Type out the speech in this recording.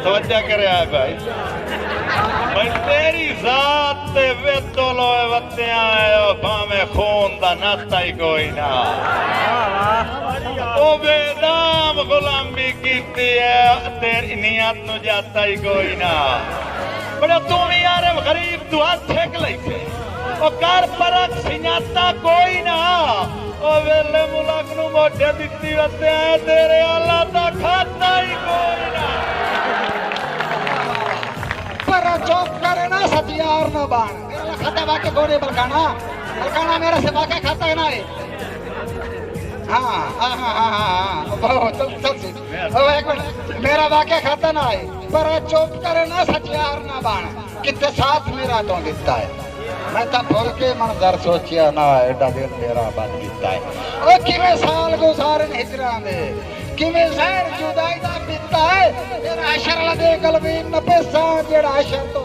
तवज्जो करे है भाई मैं तेरी जात ते वेतो लोए वत्तियां आयो भावे खून दा नाता ही कोई ना ओ बेदाम गुलामी कीती है तेरी नियत नु जाता ही कोई ना बड़ा तू भी यार गरीब तू हाथ फेंक लईते ओ कर परख सिनाता कोई ना ओ वेले मुलक नु मोढे दित्ती वत्ते आए तेरे अल्लाह दा खाता ही कोई ना पर चौक करे ना सतियार ना बाण मेरा खाता वाके गोरे बलकाना मेरा से वाके खाता है ना है हाँ बहुत चल एक मिनट मेरा वाके खाता ना है पर चौक करे ना सतियार ना बाण कितने साथ मेरा तो दिखता है मैं तो भूल के मंजर सोचिया ना एडा दिन मेरा बन दिखता है ओ किवे साल गुजारन हिजरा में किवे शहर जुदाई दा बीता है तेरा अशर लदे कलबी 90 साल जेड़ा अशर तो